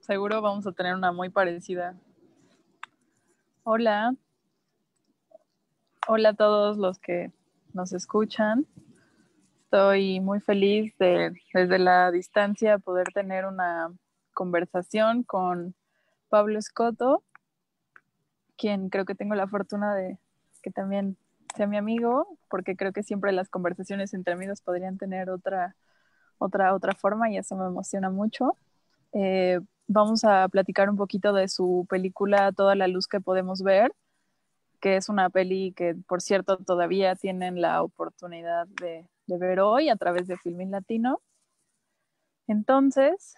seguro vamos a tener una muy parecida. Hola, hola a todos los que nos escuchan. Estoy muy feliz de desde la distancia poder tener una conversación con Pablo Escoto, quien creo que tengo la fortuna de que también sea mi amigo, porque creo que siempre las conversaciones entre amigos podrían tener otra forma y eso me emociona mucho. Vamos a platicar un poquito de su película Toda la luz que podemos ver, que es una peli que, por cierto, todavía tienen la oportunidad de ver hoy a través de Filmin Latino. Entonces,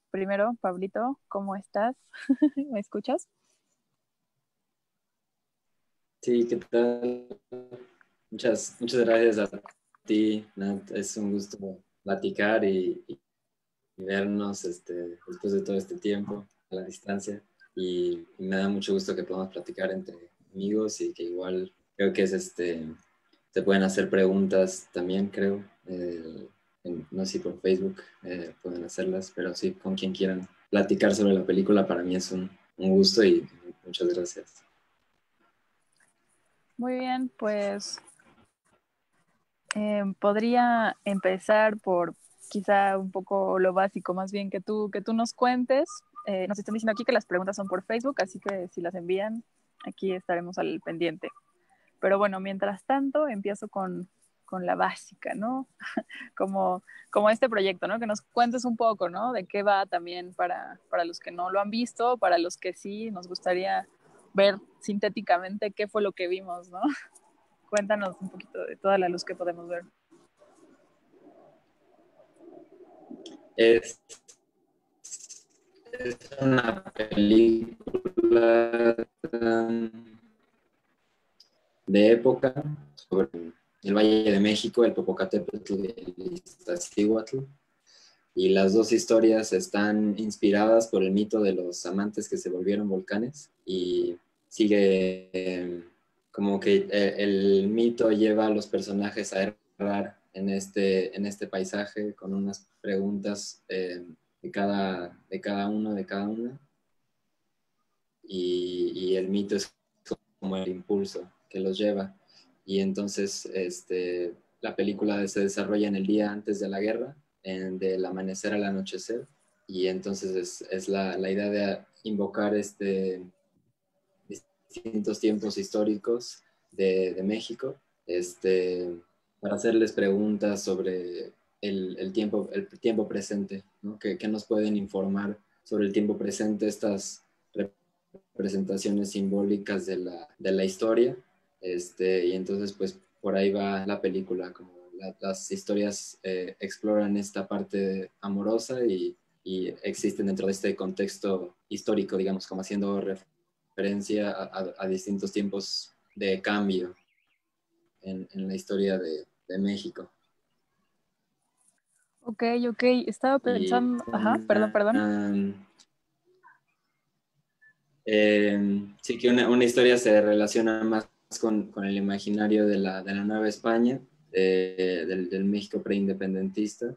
primero, Pablito, ¿cómo estás? ¿Me escuchas? Sí, ¿qué tal? Muchas gracias a ti, Nat. Es un gusto platicar y vernos después de todo este tiempo a la distancia. Y me da mucho gusto que podamos platicar entre amigos y que igual creo que se pueden hacer preguntas también, creo. No sé si por Facebook pueden hacerlas, pero sí, con quien quieran platicar sobre la película, para mí es un gusto y muchas gracias. Muy bien, pues podría empezar por quizá un poco lo básico, más bien que tú nos cuentes. Nos están diciendo aquí que las preguntas son por Facebook, así que si las envían, aquí estaremos al pendiente. Pero bueno, mientras tanto, empiezo con la básica, ¿no? Como, como este proyecto, ¿no? Que nos cuentes un poco, ¿no? De qué va también para los que no lo han visto, para los que sí, nos gustaría ver sintéticamente qué fue lo que vimos, ¿no? Cuéntanos un poquito de toda la luz que podemos ver. Es Es una película de época sobre el Valle de México, el Popocatépetl y el Iztaccíhuatl. Y las dos historias están inspiradas por el mito de los amantes que se volvieron volcanes. Y sigue como que el mito lleva a los personajes a errar en este paisaje con unas preguntas de cada uno, de cada una. Y el mito es como el impulso que los lleva. Y entonces la película se desarrolla en el día antes de la guerra, del amanecer al anochecer, y entonces es la idea de invocar distintos tiempos históricos de México, para hacerles preguntas sobre el tiempo presente, ¿no? ¿Qué nos pueden informar sobre el tiempo presente estas representaciones simbólicas de la historia? Y entonces pues por ahí va la película, como las historias exploran esta parte amorosa y existen dentro de este contexto histórico, digamos, como haciendo referencia a distintos tiempos de cambio en la historia de México. Ok, ok, estaba Y pensando, ajá, perdón. Sí que una historia se relaciona más con el imaginario de la Nueva España, del México preindependentista,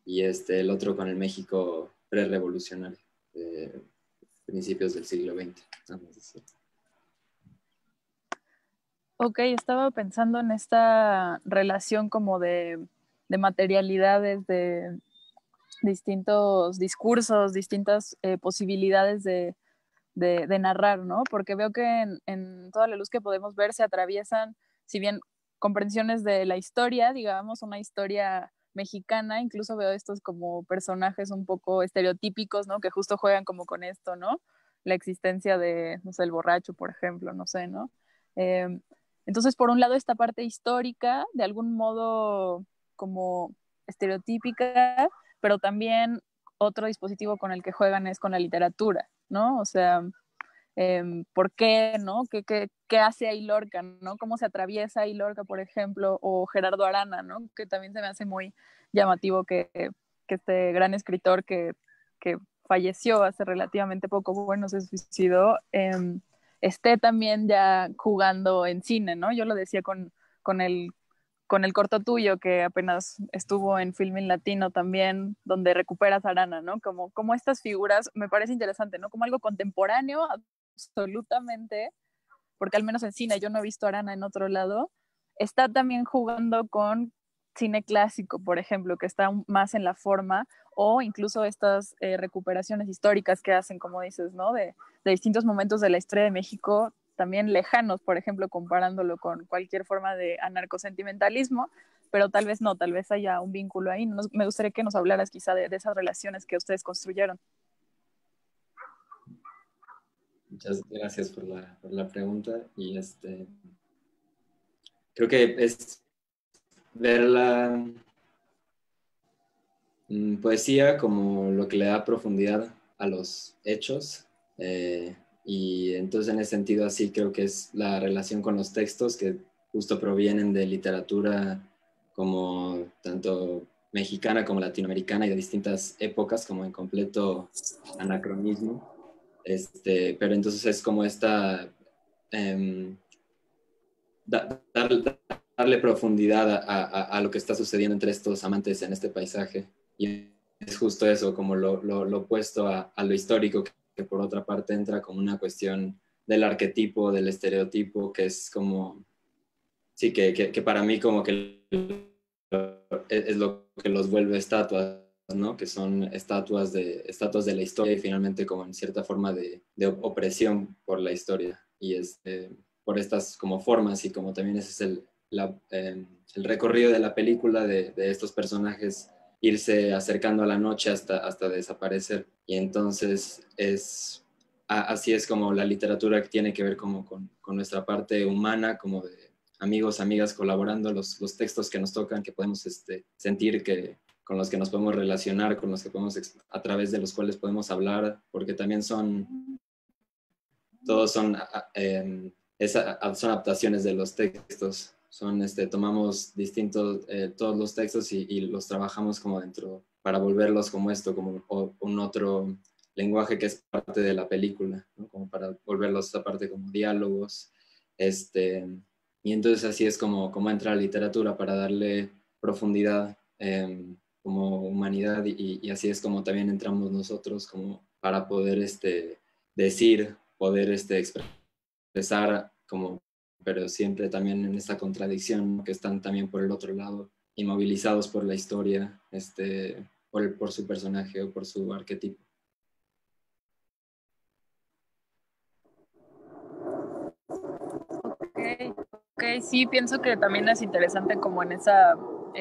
y el otro con el México prerevolucionario, principios del siglo XX. Vamos a decir. Ok, estaba pensando en esta relación como de materialidades, de distintos discursos, distintas posibilidades de narrar, ¿no? Porque veo que en toda la luz que podemos ver se atraviesan, si bien comprensiones de la historia, digamos, una historia mexicana, incluso veo estos como personajes un poco estereotípicos, ¿no? Que justo juegan como con esto, ¿no? La existencia de, no sé, el borracho, por ejemplo, no sé, ¿no? Eh, entonces, por un lado, esta parte histórica, de algún modo como estereotípica, pero también otro dispositivo con el que juegan es con la literatura, ¿no? O sea, ¿por qué, no? ¿Qué hace ahí Lorca, no? ¿Cómo se atraviesa ahí Lorca, por ejemplo? O Gerardo Arana, ¿no? Que también se me hace muy llamativo que este gran escritor que falleció hace relativamente poco, bueno, se suicidó, esté también ya jugando en cine, ¿no? Yo lo decía con el con el corto tuyo que apenas estuvo en Filmin Latino también, donde recuperas a Arana, ¿no? Como estas figuras, me parece interesante, ¿no? Como algo contemporáneo, absolutamente, porque al menos en cine yo no he visto a Arana en otro lado, está también jugando con cine clásico, por ejemplo, que está más en la forma, o incluso estas recuperaciones históricas que hacen, como dices, ¿no? De distintos momentos de la historia de México, también lejanos, por ejemplo, comparándolo con cualquier forma de anarcosentimentalismo, pero tal vez no, tal vez haya un vínculo ahí. Me gustaría que nos hablaras quizá de esas relaciones que ustedes construyeron. Muchas gracias por la pregunta y creo que es ver la poesía como lo que le da profundidad a los hechos, y entonces en ese sentido así creo que es la relación con los textos que justo provienen de literatura como tanto mexicana como latinoamericana y de distintas épocas como en completo anacronismo, pero entonces es como esta eh, darle profundidad a lo que está sucediendo entre estos amantes en este paisaje. Y es justo eso, como lo opuesto a lo histórico, que por otra parte entra como una cuestión del arquetipo, del estereotipo, que es como, sí, que para mí como que es lo que los vuelve estatuas, ¿no? Que son estatuas de la historia y finalmente como en cierta forma de opresión por la historia. Y por estas como formas y como también ese es el recorrido de la película de estos personajes irse acercando a la noche hasta desaparecer. Y entonces así es como la literatura que tiene que ver como con nuestra parte humana, como de amigos, amigas colaborando, los textos que nos tocan, que podemos sentir que con los que nos podemos relacionar, con los que podemos, a través de los cuales podemos hablar, porque también todos son adaptaciones de los textos, tomamos todos los textos y los trabajamos como dentro, para volverlos como esto, como un otro lenguaje que es parte de la película, ¿no? Como para volverlos aparte como diálogos, y entonces así es como entra la literatura para darle profundidad, como humanidad y así es como también entramos nosotros como para poder decir, poder expresar como, pero siempre también en esta contradicción, ¿no? Que están también por el otro lado, inmovilizados por la historia, por su personaje o por su arquetipo. Ok, sí, pienso que también es interesante como en esa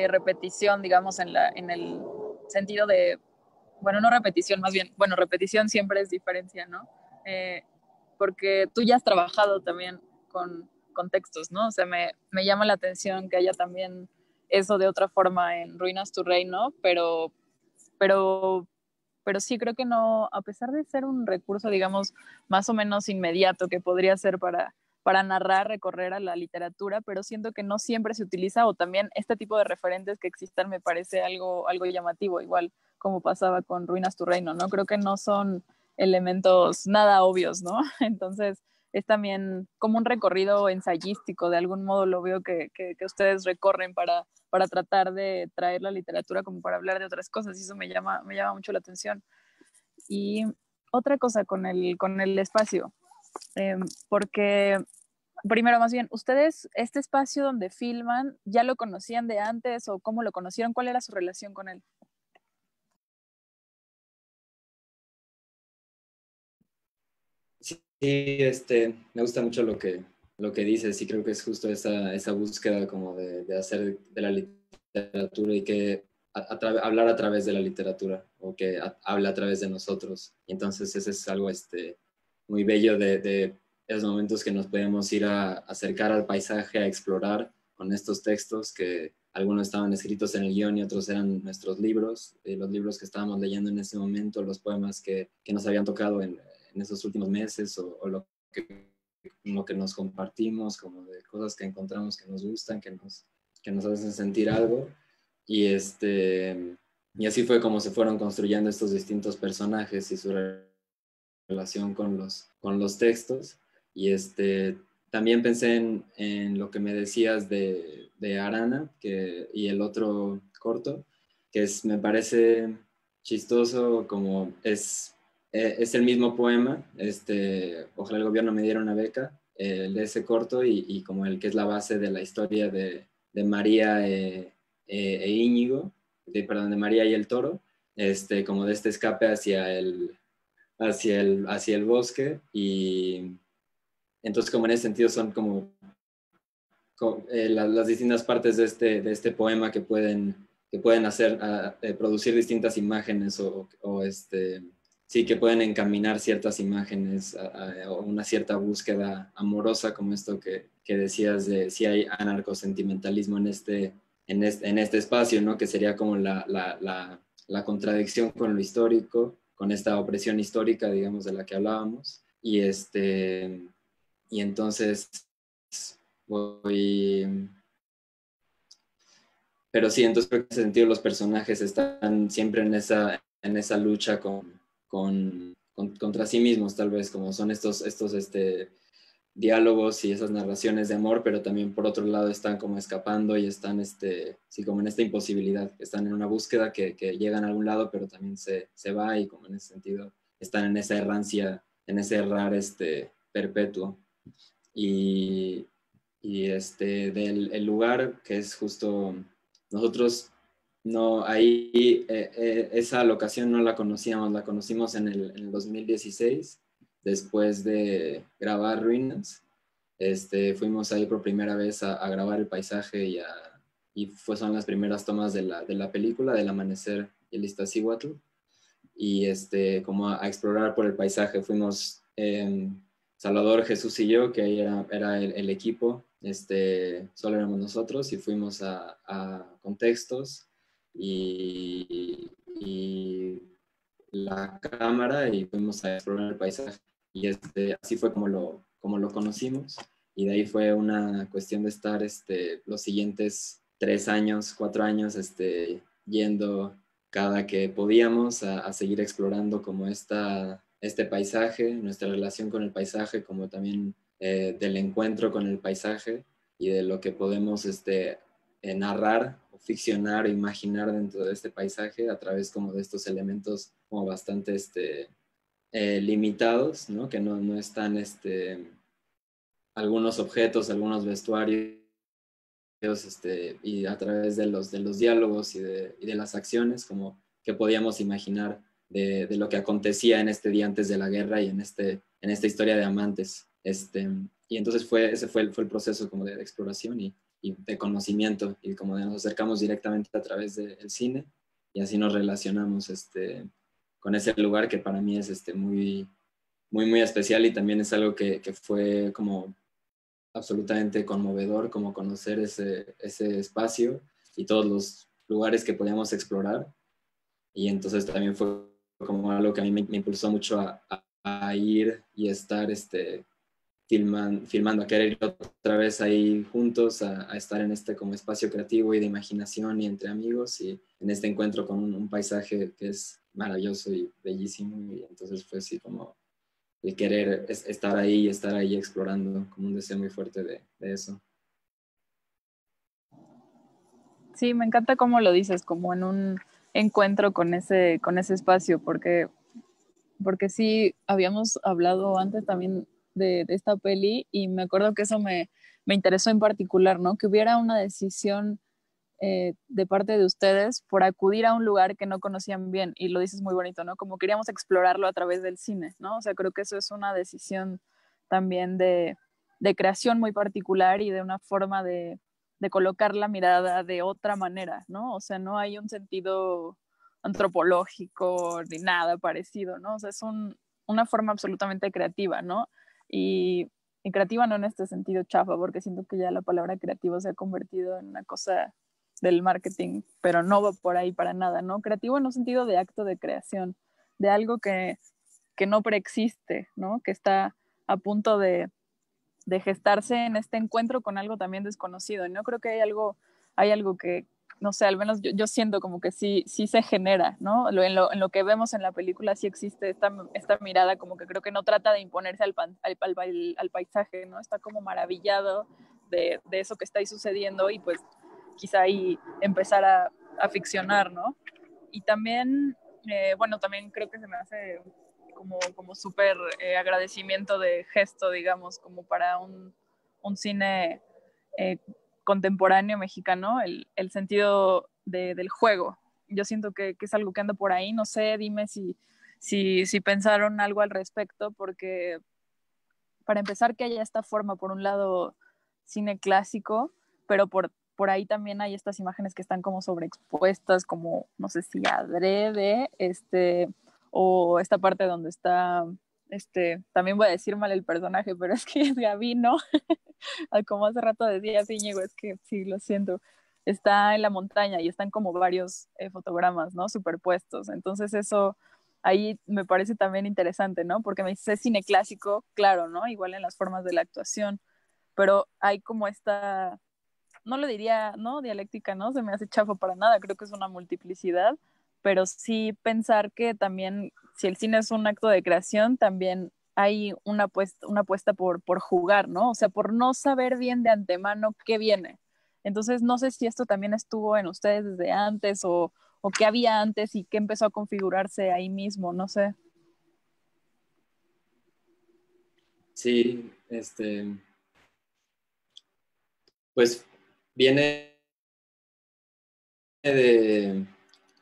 repetición, digamos, en el sentido de, bueno, no repetición, más bien, bueno, repetición siempre es diferencia, ¿no? Eh, Porque tú ya has trabajado también con textos, ¿no? O sea, me llama la atención que haya también eso de otra forma en Ruinas tu Reino, pero, pero sí creo que no, a pesar de ser un recurso, digamos, más o menos inmediato que podría ser para narrar, recorrer a la literatura, pero siento que no siempre se utiliza o también este tipo de referentes que existan me parece algo llamativo, igual como pasaba con Ruinas tu Reino, ¿no? Creo que no son elementos nada obvios, ¿no? Entonces es también como un recorrido ensayístico, de algún modo lo veo que ustedes recorren para tratar de traer la literatura como para hablar de otras cosas y eso me llama mucho la atención. Y otra cosa con el espacio, porque primero más bien, ¿ustedes este espacio donde filman ya lo conocían de antes o cómo lo conocieron? ¿Cuál era su relación con él? Sí, me gusta mucho lo que dices y creo que es justo esa búsqueda como de hacer de la literatura y que hablar a través de la literatura o que habla a través de nosotros. Y entonces ese es algo muy bello de esos momentos que nos podemos ir a acercar al paisaje, a explorar con estos textos que algunos estaban escritos en el guión y otros eran nuestros libros, los libros que estábamos leyendo en ese momento, los poemas que nos habían tocado en esos últimos meses o lo que nos compartimos, como de cosas que encontramos que nos gustan, que nos hacen sentir algo. Y, y así fue como se fueron construyendo estos distintos personajes y su relación con los textos. Y también pensé en lo que me decías de Arana y el otro corto, me parece chistoso, como es el mismo poema, ojalá el gobierno me diera una beca, de ese corto y como el que es la base de la historia de María e Íñigo, perdón, de María y el toro, como de este escape hacia el bosque. Y entonces, como en ese sentido, son como las distintas partes de este poema que pueden hacer, producir distintas imágenes sí, que pueden encaminar ciertas imágenes a una cierta búsqueda amorosa, como esto que decías de si hay anarcosentimentalismo en este espacio, ¿no? Que sería como la contradicción con lo histórico, con esta opresión histórica, digamos, de la que hablábamos. Y entonces voy... Pero sí, entonces creo que en ese sentido los personajes están siempre en esa lucha contra sí mismos, tal vez, como son estos diálogos y esas narraciones de amor, pero también por otro lado están como escapando y están sí, como en esta imposibilidad, están en una búsqueda que llegan a algún lado, pero también se va, y como en ese sentido están en esa errancia, en ese errar perpetuo. Y del el lugar que es justo, nosotros no, ahí esa locación no la conocíamos, la conocimos en el 2016, después de grabar Ruinas. Fuimos ahí por primera vez a grabar el paisaje son las primeras tomas de la película, del amanecer y el Iztaccíhuatl, y como a explorar por el paisaje. Fuimos Salvador, Jesús y yo, que ahí era el equipo, solo éramos nosotros, y fuimos a contextos y la cámara, y fuimos a explorar el paisaje. Y así fue como lo conocimos, y de ahí fue una cuestión de estar los siguientes 3 años, 4 años, yendo cada que podíamos a seguir explorando como este paisaje, nuestra relación con el paisaje, como también del encuentro con el paisaje y de lo que podemos narrar o ficcionar o imaginar dentro de este paisaje a través como de estos elementos como bastante limitados, ¿no? Que no están algunos objetos, algunos vestuarios, y a través de los diálogos y de las acciones, como que podíamos imaginar de lo que acontecía en este día antes de la guerra y en esta historia de amantes. Y entonces ese fue el proceso como de exploración y de conocimiento, y como de nos acercamos directamente a través del cine, y así nos relacionamos con ese lugar que para mí es muy, muy, muy especial, y también es algo que fue como absolutamente conmovedor, como conocer ese espacio y todos los lugares que podíamos explorar. Y entonces también fue como algo que a mí me impulsó mucho a ir y estar filmando, a querer ir otra vez ahí juntos, a estar en como espacio creativo y de imaginación y entre amigos, y en este encuentro con un paisaje que es maravilloso y bellísimo. Y entonces fue así como el querer estar ahí explorando, como un deseo muy fuerte de eso. Sí, me encanta cómo lo dices, como en un encuentro con ese espacio, porque sí, habíamos hablado antes también de esta peli, y me acuerdo que eso me interesó en particular, ¿no? Que hubiera una decisión de parte de ustedes por acudir a un lugar que no conocían bien, y lo dices muy bonito, ¿no? Como queríamos explorarlo a través del cine, ¿no? O sea, creo que eso es una decisión también de creación muy particular, y de una forma de colocar la mirada de otra manera, ¿no? O sea, no hay un sentido antropológico ni nada parecido, ¿no? O sea, es una forma absolutamente creativa, ¿no? Y creativa no en este sentido chafa, porque siento que ya la palabra creativo se ha convertido en una cosa del marketing, pero no va por ahí para nada, ¿no? Creativo en un sentido de acto de creación, de algo que no preexiste, ¿no? Que está a punto de gestarse en este encuentro con algo también desconocido. Y no creo que hay algo no sé, al menos yo siento como que sí se genera, ¿no? En lo que vemos en la película sí existe esta mirada como que creo que no trata de imponerse al paisaje, ¿no? Está como maravillado de eso que está ahí sucediendo y pues quizá ahí empezar a ficcionar, ¿no? Y también, bueno, también creo que se me hace como súper agradecimiento de gesto, digamos, como para un cine eh, contemporáneo mexicano, el sentido del juego. Yo siento que es algo que anda por ahí, no sé, dime si pensaron algo al respecto, porque para empezar que haya esta forma, por un lado, cine clásico, pero por ahí también hay estas imágenes que están como sobreexpuestas, como, no sé si adrede, o esta parte donde está, también voy a decir mal el personaje, pero es que es Gabino, como hace rato decía Íñigo, es que sí, lo siento, está en la montaña y están como varios fotogramas, ¿no? Superpuestos. Entonces eso ahí me parece también interesante, ¿no? Porque me dice cine clásico, claro, ¿no? Igual en las formas de la actuación, pero hay como esta, no lo diría, ¿no? Dialéctica, ¿no? Se me hace chafo para nada, creo que es una multiplicidad, pero sí pensar que también, si el cine es un acto de creación, también hay una apuesta por jugar, ¿no? O sea, por no saber bien de antemano qué viene. Entonces, no sé si esto también estuvo en ustedes desde antes o qué había antes y qué empezó a configurarse ahí mismo, no sé. Sí, pues viene de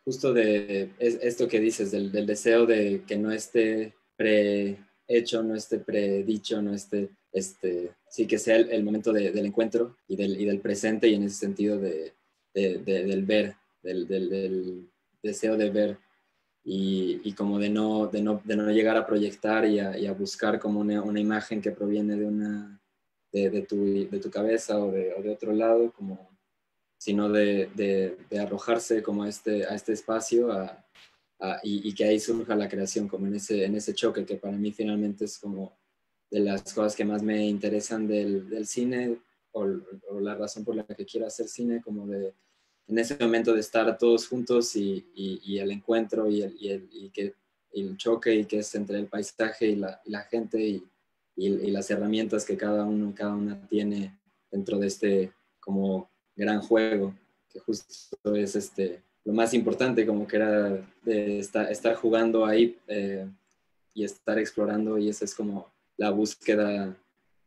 justo de esto que dices, del deseo de que no esté prehecho, no esté predicho, no esté, sí que sea el momento del encuentro y del presente y en ese sentido del ver, del deseo de ver y como de no llegar a proyectar y a buscar como una imagen que proviene de tu cabeza o de otro lado, como sino de arrojarse como a este espacio y que ahí surja la creación, como en ese choque, que para mí finalmente es como de las cosas que más me interesan del cine o la razón por la que quiero hacer cine, como de en ese momento de estar todos juntos y el encuentro que el choque y que es entre el paisaje y la gente y las herramientas que cada uno y cada una tiene dentro de este como gran juego, que justo es lo más importante, como que era de estar jugando ahí y estar explorando, y esa es como la búsqueda,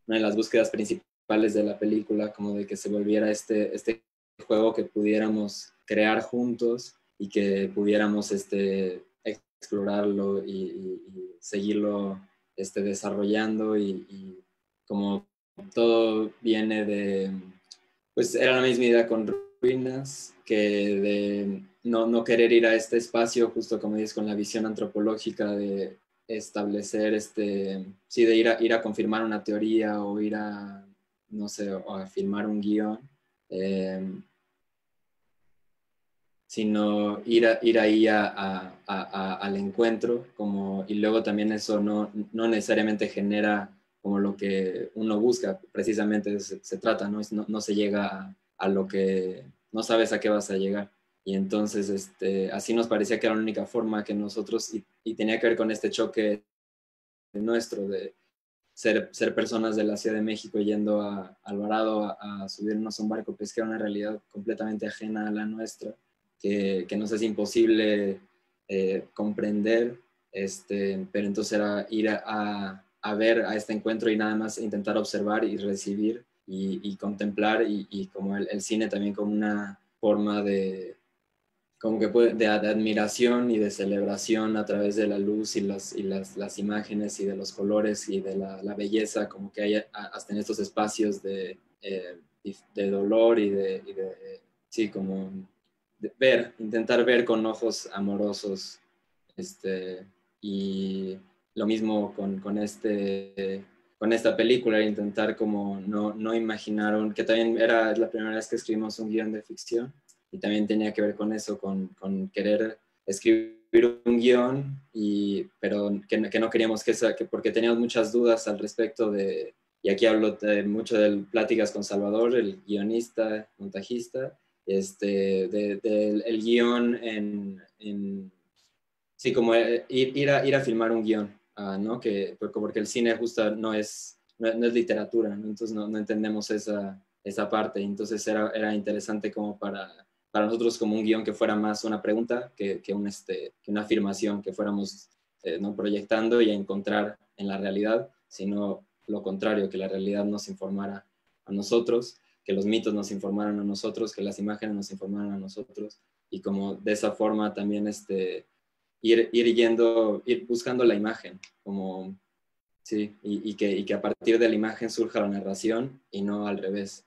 una de las búsquedas principales de la película, como de que se volviera este juego que pudiéramos crear juntos y que pudiéramos explorarlo y seguirlo desarrollando y como todo viene de, pues era la misma idea con Ruinas, que de no querer ir a este espacio, justo como dices, con la visión antropológica de establecer, sí, de ir a confirmar una teoría o ir a, no sé, o a filmar un guión, eh, sino ir ahí al encuentro, como, y luego también eso no necesariamente genera como lo que uno busca, precisamente se trata, ¿no? No se llega a lo que no sabes a qué vas a llegar. Y entonces así nos parecía que era la única forma que nosotros, y tenía que ver con este choque nuestro de ser personas de la Ciudad de México yendo a Alvarado a subirnos a un barco pesquero, una realidad completamente ajena a la nuestra, que nos es imposible comprender, pero entonces era ir a ver a este encuentro y nada más intentar observar y recibir y contemplar y como el cine también como una forma de como que de admiración y de celebración a través de la luz las imágenes y de los colores y de la belleza, como que hay hasta en estos espacios de dolor sí, como de intentar ver con ojos amorosos, y lo mismo con esta película, intentar como no imaginaron, que también era la primera vez que escribimos un guión de ficción, y también tenía que ver con eso, con querer escribir un guión, pero que no queríamos que porque teníamos muchas dudas al respecto y aquí hablo mucho de pláticas con Salvador, el guionista, montajista, el guión sí, como ir a filmar un guión, ¿no? Porque el cine justo no es literatura, ¿no? Entonces no entendemos esa parte, entonces era interesante como para nosotros como un guión que fuera más una pregunta que una afirmación, que fuéramos no proyectando y a encontrar en la realidad, sino lo contrario, que la realidad nos informara a nosotros, que los mitos nos informaran a nosotros, que las imágenes nos informaran a nosotros, y como de esa forma también ir buscando la imagen, como, sí, y que a partir de la imagen surja la narración y no al revés.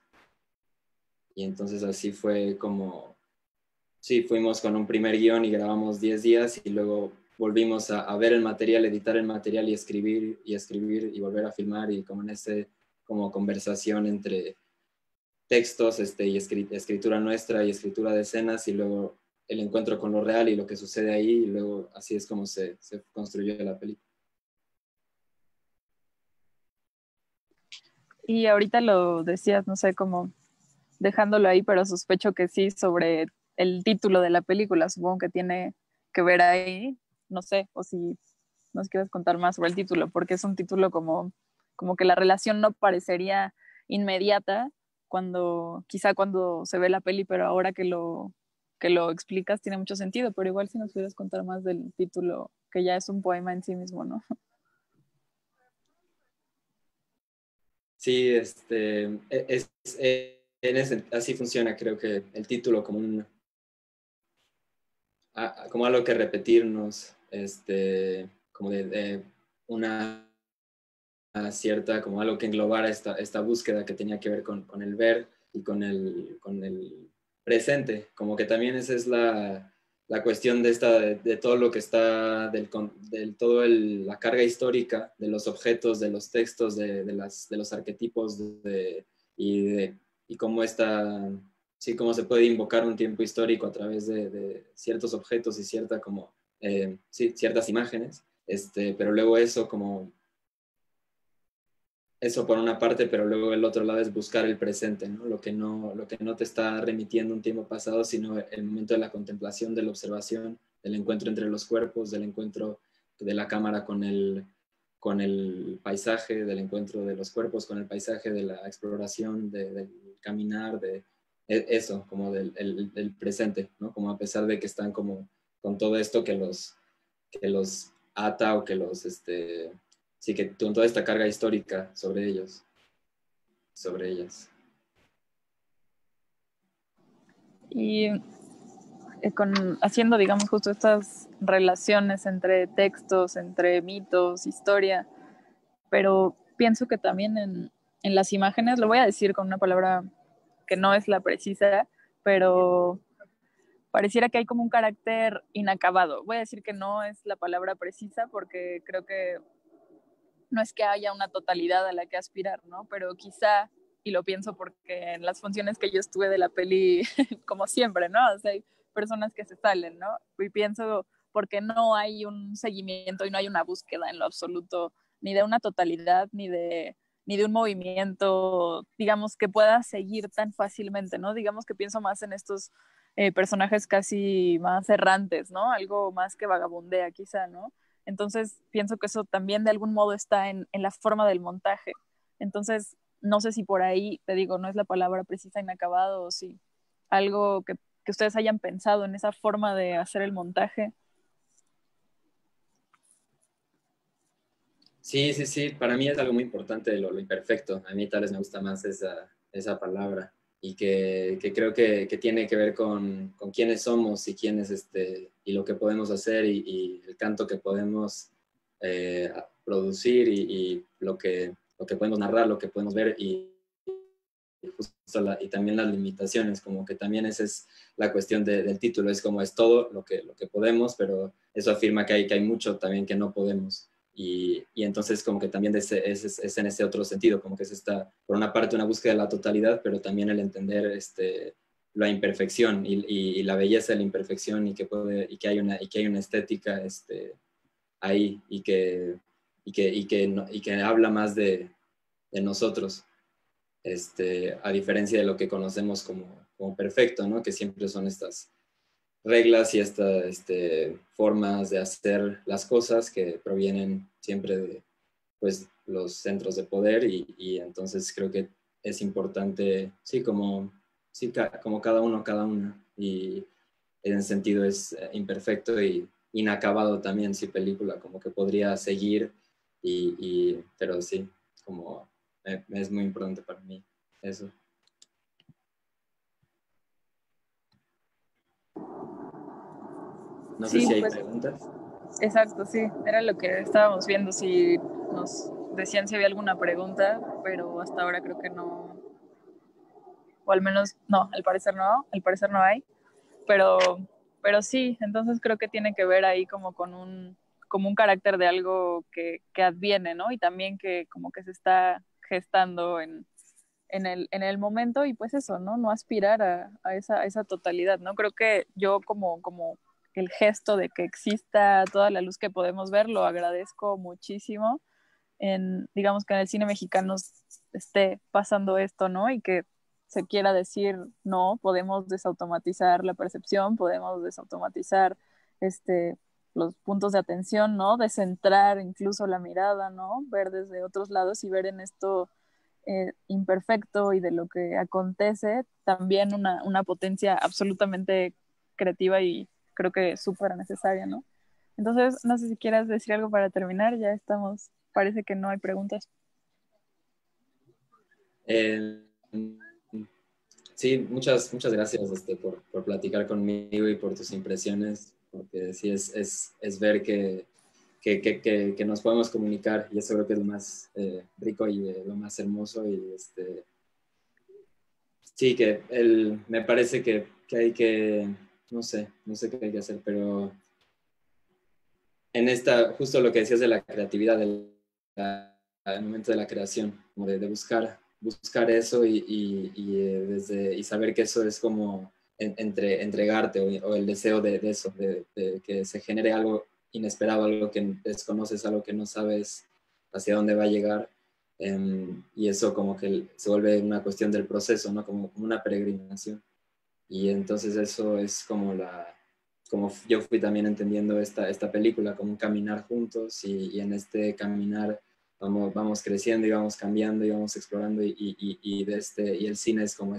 Y entonces así fue como, sí, fuimos con un primer guión y grabamos 10 días y luego volvimos a ver el material, editar el material y escribir y volver a filmar, y como en como conversación entre textos y escritura nuestra y escritura de escenas, y luego el encuentro con lo real y lo que sucede ahí, y luego así es como se construyó la película. Y ahorita lo decías, no sé, como dejándolo ahí, pero sospecho que sí, sobre el título de la película, supongo que tiene que ver ahí, no sé, o si nos quieres contar más sobre el título, porque es un título como que la relación no parecería inmediata quizá cuando se ve la peli, pero ahora que lo explicas tiene mucho sentido, pero igual si nos quieres contar más del título, que ya es un poema en sí mismo, ¿no? Sí, así funciona, creo que el título como algo que repetirnos, como de una cierta, como algo que englobara esta búsqueda que tenía que ver con el ver y con el presente, como que también esa es la cuestión de todo lo que está, todo la carga histórica de los objetos, de los textos, de los arquetipos, y cómo sí, cómo se puede invocar un tiempo histórico a través de ciertos objetos y sí, ciertas imágenes, pero luego eso por una parte, pero luego el otro lado es buscar el presente, ¿no? Lo que no te está remitiendo un tiempo pasado, sino el momento de la contemplación, de la observación, del encuentro entre los cuerpos, del encuentro de la cámara con el paisaje, del encuentro de los cuerpos con el paisaje, de la exploración, del caminar, eso, como del presente, ¿no? Como a pesar de que están como con todo esto que los ata o sí, que con toda esta carga histórica sobre ellos, sobre ellas. Y haciendo, digamos, justo estas relaciones entre textos, entre mitos, historia, pero pienso que también en las imágenes, lo voy a decir con una palabra que no es la precisa, pero pareciera que hay como un carácter inacabado. Voy a decir que no es la palabra precisa porque creo que no es que haya una totalidad a la que aspirar, ¿no? Pero quizá, y lo pienso porque en las funciones que yo estuve de la peli, como siempre, ¿no? O sea, hay personas que se salen, ¿no? Y pienso porque no hay un seguimiento y no hay una búsqueda en lo absoluto, ni de una totalidad, ni de un movimiento, digamos, que pueda seguir tan fácilmente, ¿no? Digamos que pienso más en estos personajes casi más errantes, ¿no? Algo más que vagabundea, quizá, ¿no? Entonces, pienso que eso también de algún modo está en la forma del montaje. Entonces, no sé si por ahí, te digo, no es la palabra precisa inacabado, o si algo que ustedes hayan pensado en esa forma de hacer el montaje. Sí, sí, sí, para mí es algo muy importante lo imperfecto. A mí tal vez me gusta más esa palabra, y que creo que tiene que ver con quiénes somos y y lo que podemos hacer, y el canto que podemos producir, y lo que podemos narrar, lo que podemos ver, y también las limitaciones, como que también esa es la cuestión del título, es como es todo lo que podemos, pero eso afirma que hay mucho también que no podemos. Y entonces como que también es en ese otro sentido, como que es por una parte una búsqueda de la totalidad, pero también el entender la imperfección, y la belleza de la imperfección, y que hay una estética ahí, y que habla más de nosotros. a diferencia de lo que conocemos como perfecto, ¿no? Que siempre son estas reglas y estas formas de hacer las cosas que provienen siempre de, pues, los centros de poder y entonces creo que es importante, sí, como cada una y en ese sentido es imperfecto y inacabado también, sí, película, como que podría seguir pero sí, como es muy importante para mí eso. No sé Sí, si hay pues preguntas. exacto, sí, era lo que estábamos viendo, si nos decían si había alguna pregunta, pero hasta ahora creo que no, o al menos no, al parecer no hay, pero, pero sí, entonces creo que tiene que ver ahí como un carácter de algo que adviene, ¿no? Y también que como que se está gestando en el momento y pues eso, ¿no? No aspirar a esa totalidad, ¿no? Creo que yo como el gesto de que exista toda la luz que podemos ver, lo agradezco muchísimo digamos que en el cine mexicano esté pasando esto, ¿no? Y que se quiera decir, no, podemos desautomatizar la percepción, podemos desautomatizar este, los puntos de atención, ¿no? Descentrar incluso la mirada, ¿no? Ver desde otros lados y ver en esto imperfecto y de lo que acontece también una potencia absolutamente creativa y creo que súper necesaria, ¿no? Entonces, no sé si quieras decir algo para terminar, ya estamos, parece que no hay preguntas. Eh, sí, muchas gracias por platicar conmigo y por tus impresiones, porque sí es ver que nos podemos comunicar y eso creo que es lo más rico y lo más hermoso y sí, me parece que hay que, no sé qué hay que hacer, pero justo lo que decías de la creatividad, el momento de la creación, como de buscar eso y saber que eso es como entregarte o el deseo de eso, de que se genere algo inesperado, algo que desconoces, algo que no sabes hacia dónde va a llegar. Y eso como que se vuelve una cuestión del proceso, ¿no? Como una peregrinación. Y entonces eso es como yo fui también entendiendo esta película, como un caminar juntos y en este caminar vamos creciendo y vamos cambiando y vamos explorando y el cine es como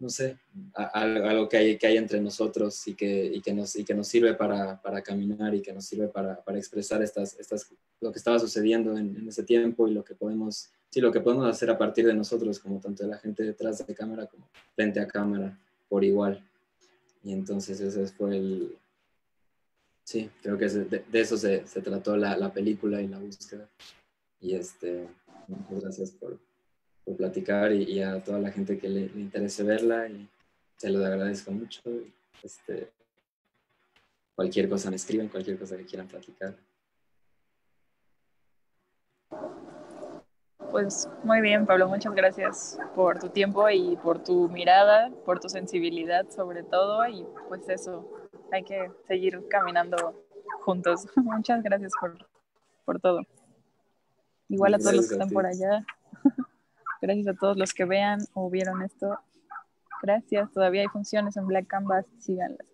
no sé, algo que hay entre nosotros y que nos sirve para caminar y que nos sirve para expresar lo que estaba sucediendo en ese tiempo y lo que podemos hacer a partir de nosotros, como tanto de la gente detrás de cámara como frente a cámara, por igual. Y entonces ese fue sí, creo que de eso se trató la película y la búsqueda. Y muchas gracias por platicar y a toda la gente que le interese verla y se los agradezco mucho. Y, cualquier cosa me escriben, cualquier cosa que quieran platicar. Pues muy bien, Pablo, muchas gracias por tu tiempo y por tu mirada, por tu sensibilidad sobre todo y pues eso, hay que seguir caminando juntos. Muchas gracias por todo. Igual a todos los Gracias que a están ti. por allá, gracias a todos los que vean o vieron esto. Gracias, todavía hay funciones en Black Canvas, síganlas.